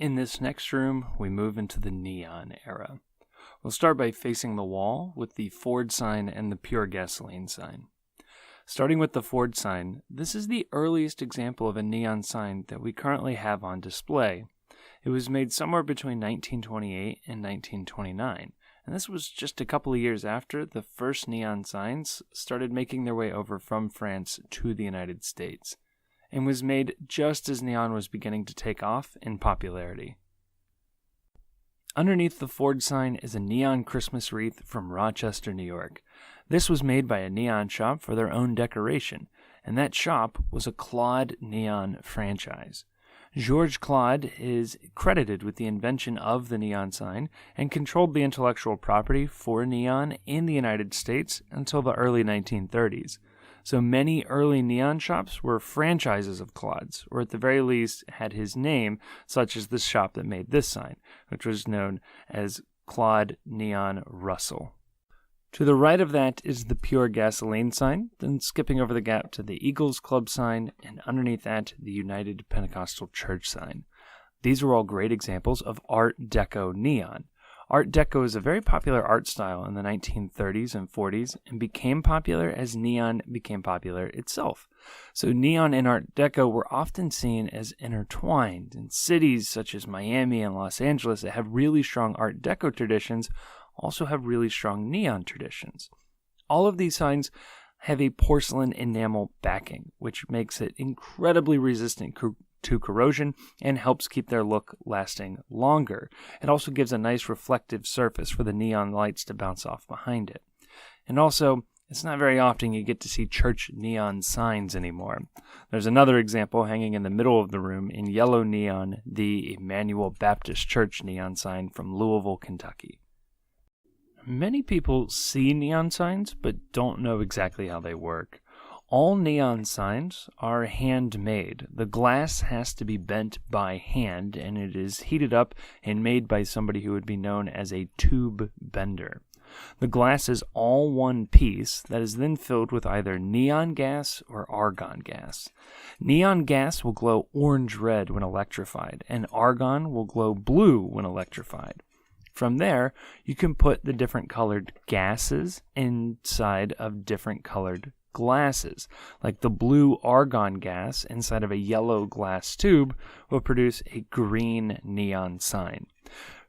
In this next room, we move into the neon era. We'll start by facing the wall with the Ford sign and the pure gasoline sign. Starting with the Ford sign, this is the earliest example of a neon sign that we currently have on display. It was made somewhere between 1928 and 1929, and this was just a couple of years after the first neon signs started making their way over from France to the United States, and was made just as neon was beginning to take off in popularity. Underneath the Ford sign is a neon Christmas wreath from Rochester, New York. This was made by a neon shop for their own decoration, and that shop was a Claude Neon franchise. Georges Claude is credited with the invention of the neon sign and controlled the intellectual property for neon in the United States until the early 1930s. So many early neon shops were franchises of Claude's, or at the very least had his name, such as the shop that made this sign, which was known as Claude Neon Russell. To the right of that is the pure gasoline sign, then skipping over the gap to the Eagles Club sign, and underneath that, the United Pentecostal Church sign. These were all great examples of Art Deco neon. Art Deco is a very popular art style in the 1930s and 40s and became popular as neon became popular itself. So neon and Art Deco were often seen as intertwined, and cities such as Miami and Los Angeles that have really strong Art Deco traditions also have really strong neon traditions. All of these signs have a porcelain enamel backing, which makes it incredibly resistant to corrosion and helps keep their look lasting longer. It also gives a nice reflective surface for the neon lights to bounce off behind it. And also, it's not very often you get to see church neon signs anymore. There's another example hanging in the middle of the room in yellow neon, the Emmanuel Baptist Church neon sign from Louisville, Kentucky. Many people see neon signs but don't know exactly how they work. All neon signs are handmade. The glass has to be bent by hand, and it is heated up and made by somebody who would be known as a tube bender. The glass is all one piece that is then filled with either neon gas or argon gas. Neon gas will glow orange-red when electrified, and argon will glow blue when electrified. From there, you can put the different colored gases inside of different colored glasses. Like the blue argon gas inside of a yellow glass tube will produce a green neon sign.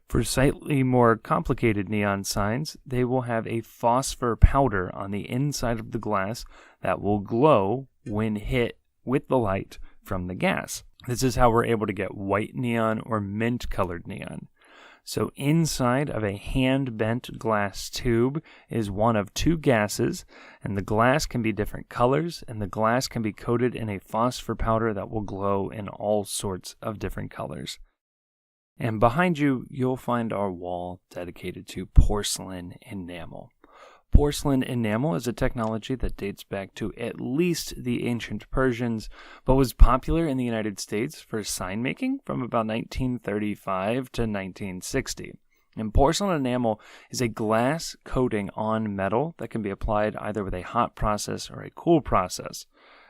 For slightly more complicated neon signs, they will have a phosphor powder on the inside of the glass that will glow when hit with the light from the gas. This is how we're able to get white neon or mint-colored neon. So inside of a hand-bent glass tube is one of two gases, and the glass can be different colors, and the glass can be coated in a phosphor powder that will glow in all sorts of different colors. And behind you, you'll find our wall dedicated to porcelain enamel. Porcelain enamel is a technology that dates back to at least the ancient Persians, but was popular in the United States for sign making from about 1935 to 1960. And porcelain enamel is a glass coating on metal that can be applied either with a hot process or a cool process.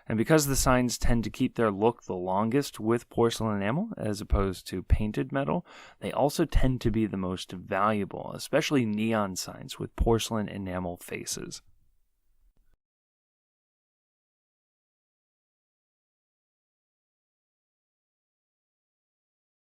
And because the signs tend to keep their look the longest with porcelain enamel as opposed to painted metal, they also tend to be the most valuable, especially neon signs with porcelain enamel faces.